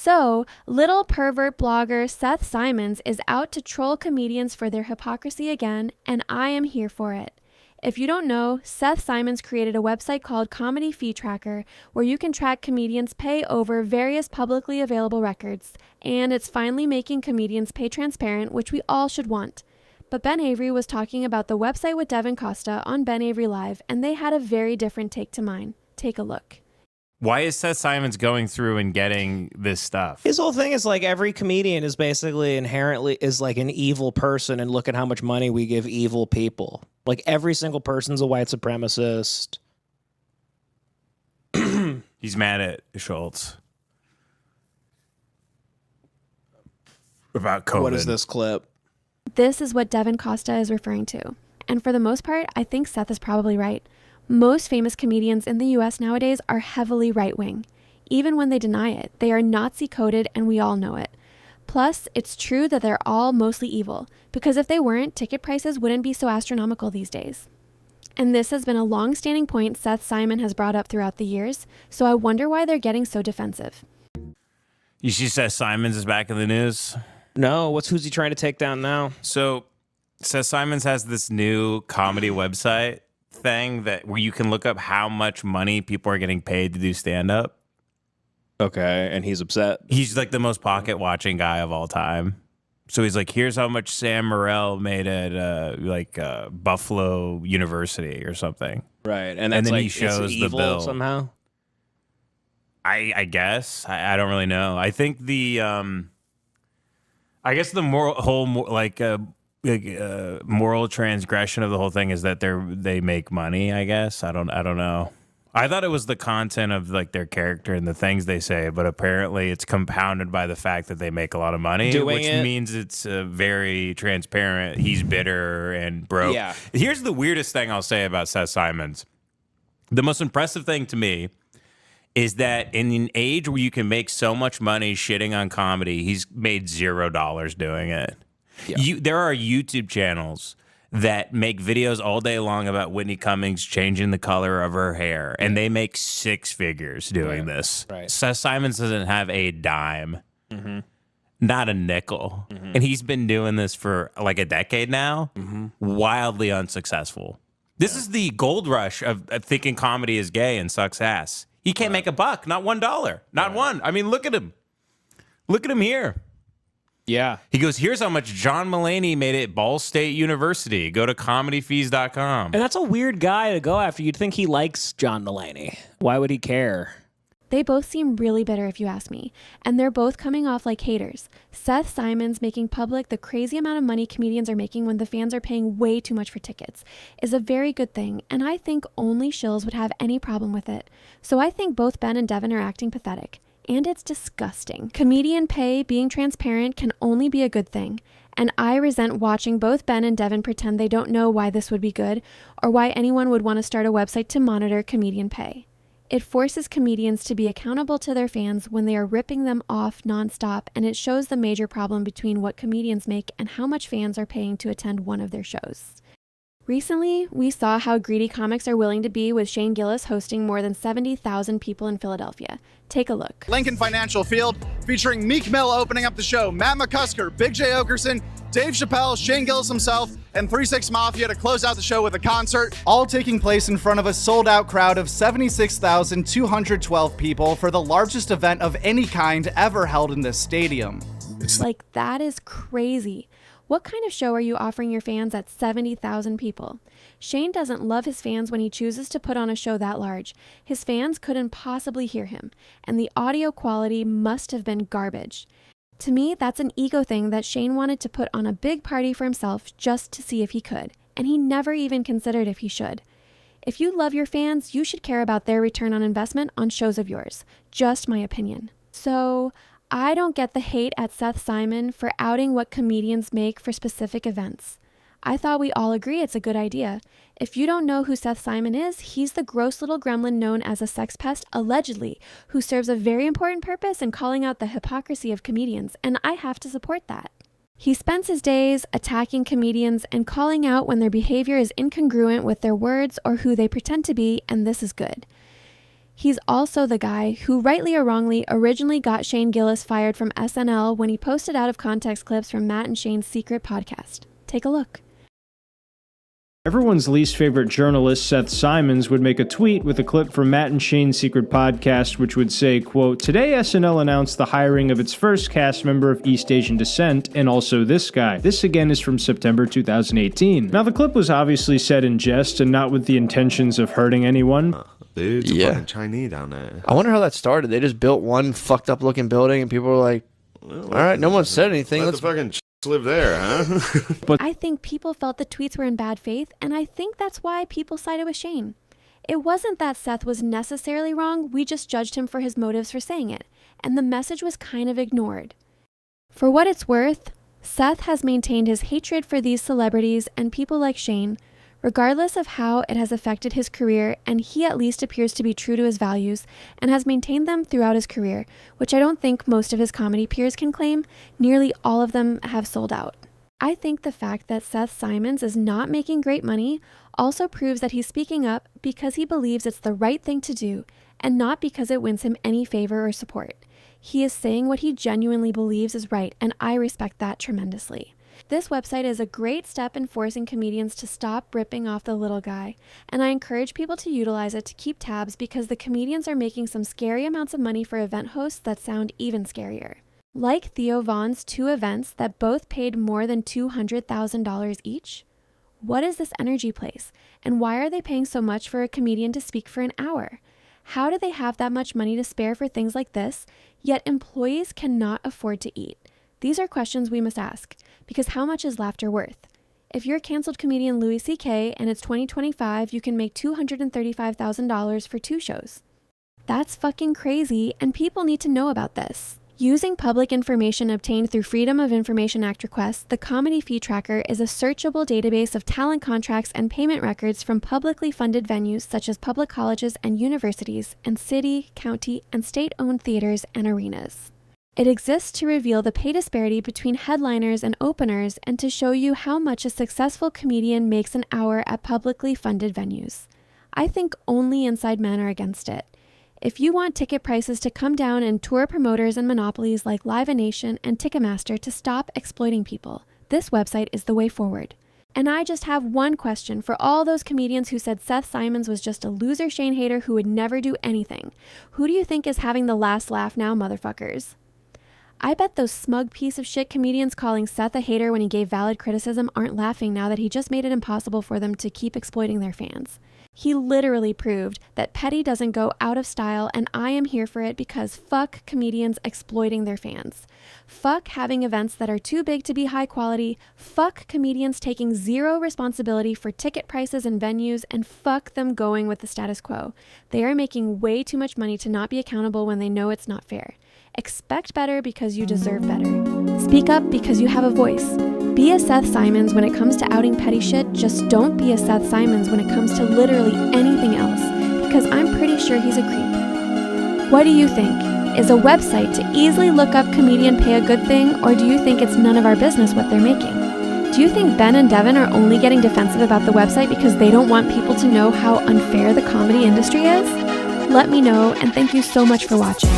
So, little pervert blogger Seth Simons is out to troll comedians for their hypocrisy again, and I am here for it. If you don't know, Seth Simons created a website called Comedy Fee Tracker where you can track comedians' pay over various publicly available records, and it's finally making comedians pay transparent, which we all should want. But Ben Avery was talking about the website with Devin Costa on Ben Avery Live, and they had a very different take to mine. Take a look. Why is Seth Simons going through and getting this stuff? His whole thing is like every comedian is basically inherently is like an evil person, and look at how much money we give evil people. Like every single person's a white supremacist. He's mad at Schultz about COVID. What is this clip? This is what Devin Costa is referring to. And for the most part, I think Seth is probably right. Most famous comedians in the US nowadays are heavily right-wing. Even when they deny it, they are Nazi-coded and we all know it. Plus, it's true that they're all mostly evil, because if they weren't, ticket prices wouldn't be so astronomical these days. And this has been a long-standing point Seth Simon has brought up throughout the years, so I wonder why they're getting so defensive. You see Seth Simons is back in the news? No, who's he trying to take down now? So Seth Simons has this new comedy website thing where you can look up how much money people are getting paid to do stand-up. Okay, and he's upset. He's like the most pocket-watching guy of all time. So he's like, here's how much Sam Morril made at Buffalo University or something. Right, and then he shows the bill somehow. I guess I don't really know. I think the I guess the moral transgression of the whole thing is that they make money. I guess I don't know. I thought it was the content of like their character and the things they say, but apparently it's compounded by the fact that they make a lot of money, which means it's very transparent. He's bitter and broke. Yeah. Here's the weirdest thing I'll say about Seth Simons. The most impressive thing to me is that in an age where you can make so much money shitting on comedy, he's made $0 doing it. Yeah. There are YouTube channels that make videos all day long about Whitney Cummings changing the color of her hair, and they make six figures doing this. Right. Seth Simons doesn't have a dime, not a nickel, and he's been doing this for like a decade now, wildly unsuccessful. This is the gold rush of thinking comedy is gay and sucks ass. He can't make a buck, not $1, not one. I mean, look at him. Look at him here. Yeah. He goes, here's how much John Mulaney made at Ball State University. Go to comedyfees.com. And that's a weird guy to go after. You'd think he likes John Mulaney. Why would he care? They both seem really bitter if you ask me, and they're both coming off like haters. Seth Simons making public the crazy amount of money comedians are making when the fans are paying way too much for tickets is a very good thing, and I think only shills would have any problem with it. So I think both Ben and Devin are acting pathetic. And it's disgusting. Comedian pay being transparent can only be a good thing, and I resent watching both Ben and Devin pretend they don't know why this would be good or why anyone would want to start a website to monitor comedian pay. It forces comedians to be accountable to their fans when they are ripping them off nonstop, and it shows the major problem between what comedians make and how much fans are paying to attend one of their shows. Recently, we saw how greedy comics are willing to be with Shane Gillis hosting more than 70,000 people in Philadelphia. Take a look. Lincoln Financial Field featuring Meek Mill opening up the show, Matt McCusker, Big J. Okerson, Dave Chappelle, Shane Gillis himself, and 3-6 Mafia to close out the show with a concert. All taking place in front of a sold-out crowd of 76,212 people for the largest event of any kind ever held in this stadium. Like, that is crazy. What kind of show are you offering your fans at 70,000 people? Shane doesn't love his fans when he chooses to put on a show that large. His fans couldn't possibly hear him, and the audio quality must have been garbage. To me, that's an ego thing that Shane wanted to put on a big party for himself just to see if he could, and he never even considered if he should. If you love your fans, you should care about their return on investment on shows of yours. Just my opinion. So, I don't get the hate at Seth Simon for outing what comedians make for specific events. I thought we all agree it's a good idea. If you don't know who Seth Simon is, he's the gross little gremlin known as a sex pest, allegedly, who serves a very important purpose in calling out the hypocrisy of comedians, and I have to support that. He spends his days attacking comedians and calling out when their behavior is incongruent with their words or who they pretend to be, and this is good. He's also the guy who, rightly or wrongly, originally got Shane Gillis fired from SNL when he posted out of context clips from Matt and Shane's secret podcast. Take a look. Everyone's least favorite journalist, Seth Simons, would make a tweet with a clip from Matt and Shane's secret podcast, which would say, quote, "Today SNL announced the hiring of its first cast member of East Asian descent, and also this guy. This again is from September 2018. Now, the clip was obviously said in jest and not with the intentions of hurting anyone. Dude, it's fucking Chinese down there. I wonder how that started. They just built one fucked up looking building and people were like, all right, no one said anything. Let the fucking live there, huh? But I think people felt the tweets were in bad faith, and I think that's why people sided with Shane. It wasn't that Seth was necessarily wrong, we just judged him for his motives for saying it, and the message was kind of ignored. For what it's worth, Seth has maintained his hatred for these celebrities and people like Shane, regardless of how it has affected his career, and he at least appears to be true to his values and has maintained them throughout his career, which I don't think most of his comedy peers can claim. Nearly all of them have sold out. I think the fact that Seth Simons is not making great money also proves that he's speaking up because he believes it's the right thing to do and not because it wins him any favor or support. He is saying what he genuinely believes is right, and I respect that tremendously. This website is a great step in forcing comedians to stop ripping off the little guy, and I encourage people to utilize it to keep tabs because the comedians are making some scary amounts of money for event hosts that sound even scarier. Like Theo Von's 2 events that both paid more than $200,000 each. What is this energy place, and why are they paying so much for a comedian to speak for an hour? How do they have that much money to spare for things like this, yet employees cannot afford to eat? These are questions we must ask, because how much is laughter worth? If you're canceled comedian Louis C.K. and it's 2025, you can make $235,000 for 2 shows. That's fucking crazy, and people need to know about this. Using public information obtained through Freedom of Information Act requests, the Comedy Fee Tracker is a searchable database of talent contracts and payment records from publicly funded venues such as public colleges and universities, and city, county, and state-owned theaters and arenas. It exists to reveal the pay disparity between headliners and openers and to show you how much a successful comedian makes an hour at publicly funded venues. I think only Inside Men are against it. If you want ticket prices to come down and tour promoters and monopolies like Live Nation and Ticketmaster to stop exploiting people, this website is the way forward. And I just have one question for all those comedians who said Seth Simons was just a loser Shane hater who would never do anything. Who do you think is having the last laugh now, motherfuckers? I bet those smug piece of shit comedians calling Seth a hater when he gave valid criticism aren't laughing now that he just made it impossible for them to keep exploiting their fans. He literally proved that petty doesn't go out of style, and I am here for it because fuck comedians exploiting their fans. Fuck having events that are too big to be high quality. Fuck comedians taking zero responsibility for ticket prices and venues, and fuck them going with the status quo. They are making way too much money to not be accountable when they know it's not fair. Expect better because you deserve better. Speak up because you have a voice. Be a Seth Simons when it comes to outing petty shit, just don't be a Seth Simons when it comes to literally anything else, because I'm pretty sure he's a creep. What do you think? Is a website to easily look up comedian pay a good thing, or do you think it's none of our business what they're making? Do you think Ben and Devin are only getting defensive about the website because they don't want people to know how unfair the comedy industry is? Let me know, and thank you so much for watching.